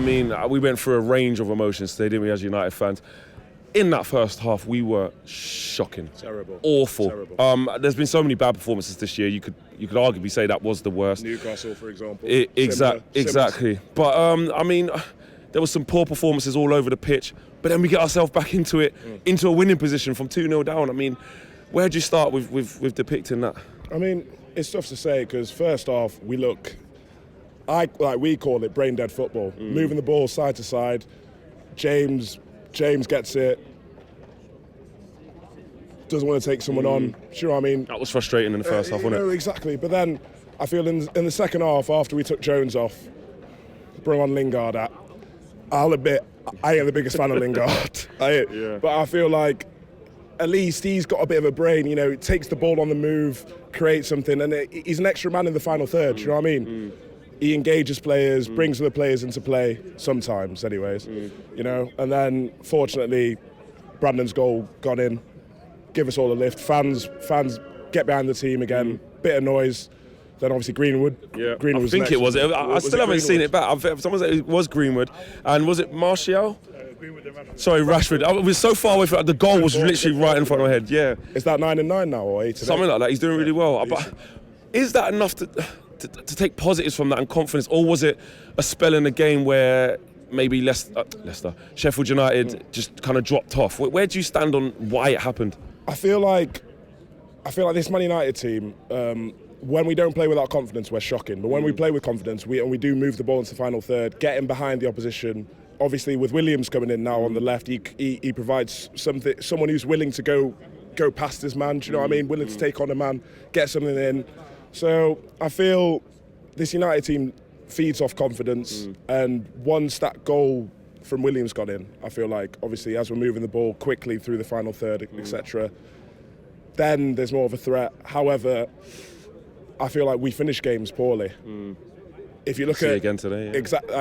mean, we went through a range of emotions today, didn't we, as United fans? In that first half, we were shocking. Terrible. Awful. Terrible. There's been so many bad performances this year. You could arguably say that was the worst. Newcastle, for example. Exactly. But, I mean, there was some poor performances all over the pitch. But then we get ourselves back into it, into a winning position from 2-0 down. I mean, where do you start with depicting that? I mean, it's tough to say because first off, we call it brain dead football. Moving the ball side to side. James gets it. Doesn't want to take someone on. Sure, I mean, that was frustrating in the first half, wasn't it? Exactly. But then I feel in the second half, after we took Jones off, brought on Lingard out. I'll admit, I ain't the biggest fan of Lingard. But I feel like at least he's got a bit of a brain. You know, takes the ball on the move, creates something, and he's an extra man in the final third. You know what I mean? He engages players, brings other players into play, sometimes anyways, you know. And then, fortunately, Brandon's goal got in, give us all a lift. Fans get behind the team again, bit of noise. Then obviously Greenwood. Yeah, Greenwood I think it was. I still haven't seen it back. Someone said it was Greenwood. And was it Martial? Sorry, Rashford. I was so far away from the goal was literally right in front of my head, yeah. Is that 9 and 9 now or 8 and 8? Something like that. He's doing really well. But is that enough to take positives from that and confidence, or was it a spell in the game where maybe Leicester, Sheffield United just kind of dropped off? Where do you stand on why it happened? I feel like this Man United team, when we don't play with our confidence, we're shocking. But when we play with confidence, we do move the ball into the final third, getting behind the opposition. Obviously, with Williams coming in now on the left, he provides someone who's willing to go past his man. Do you know what I mean? Willing to take on a man, get something in. So I feel this United team feeds off confidence, and once that goal from Williams got in, I feel like obviously as we're moving the ball quickly through the final third, etc., then there's more of a threat. However, I feel like we finish games poorly. If you look at again today,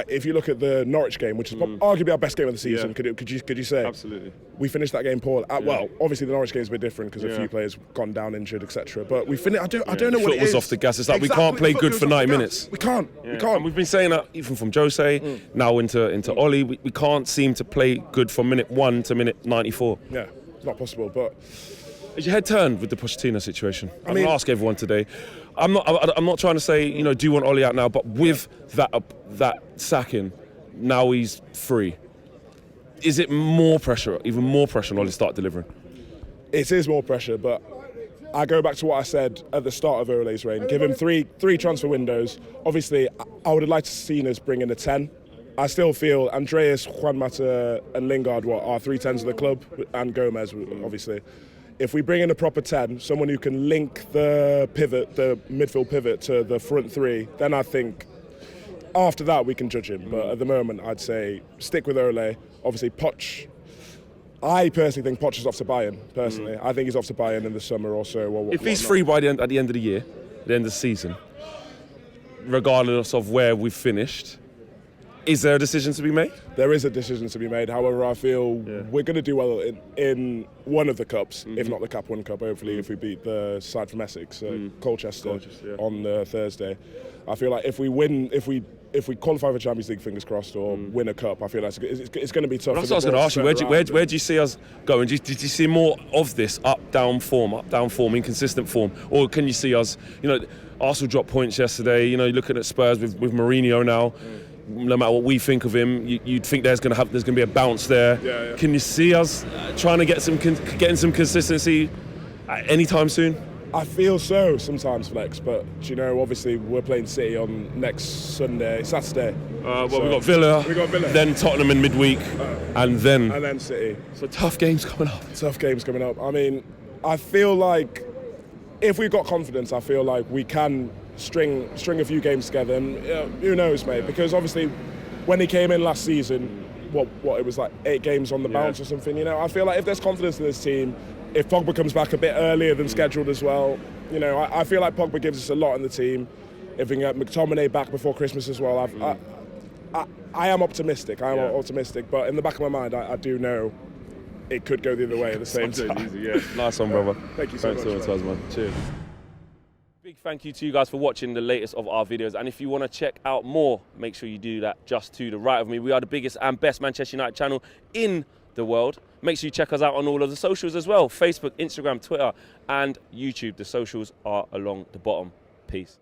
if you look at the Norwich game, which is arguably our best game of the season, could you say? Absolutely. We finished that game poorly. Well, obviously the Norwich game is a bit different because a few players gone down injured, etc. But we finished. I don't know what it is. Foot was off the gas. It's like we can't play good for 90 minutes. We can't. And we've been saying that even from Jose now into Ollie. We can't seem to play good from minute 1 to minute 94. Yeah, it's not possible. But is your head turned with the Pochettino situation? I'm going to ask everyone today. I'm not trying to say, do you want Ollie out now? But with that sacking, now he's free. Is it more pressure, even more pressure on Ollie to start delivering? It is more pressure, but I go back to what I said at the start of Ole's reign. Give him three transfer windows. Obviously, I would have liked to see us bring in a 10. I still feel Andreas, Juan Mata and Lingard are 3 10s of the club, and Gomez, obviously. If we bring in a proper 10, someone who can link the midfield pivot to the front 3, then I think after that we can judge him. But at the moment, I'd say stick with Ole. Obviously, Poch. I personally think Poch is off to Bayern. Personally, I think he's off to Bayern in the summer or so. If he's free by at the end of the year, the end of the season, regardless of where we've finished, is there a decision to be made? There is a decision to be made. However, I feel we're going to do well in one of the cups, if not the Cup 1 Cup, hopefully, if we beat the side from Essex, Colchester, on Thursday. I feel like if we win, if we qualify for Champions League, fingers crossed, or win a cup, I feel like it's going to be tough. That's what I was going to ask you. Where do you see us going? Did you see more of this up-down form, inconsistent form? Or can you see us, Arsenal dropped points yesterday, looking at Spurs with Mourinho now. No matter what we think of him, you'd think there's going to be a bounce there. Yeah. Can you see us trying to getting some consistency anytime soon? I feel so sometimes, Flex, but obviously we're playing City on next Saturday. We got Villa. Then Tottenham in midweek, and then City. So tough games coming up. I mean, I feel like if we've got confidence, I feel like we can string a few games together, and who knows, mate? Because obviously, when he came in last season, what it was like 8 games on the bounce or something. I feel like if there's confidence in this team, if Pogba comes back a bit earlier than scheduled as well, I feel like Pogba gives us a lot in the team. If we can get McTominay back before Christmas as well, I am optimistic. But in the back of my mind, I do know it could go the other way at the same time. Nice one, brother. Thank you so much. Man. Cheers. Big thank you to you guys for watching the latest of our videos. And if you want to check out more, make sure you do that just to the right of me. We are the biggest and best Manchester United channel in the world. Make sure you check us out on all of the socials as well. Facebook, Instagram, Twitter, and YouTube. The socials are along the bottom. Peace.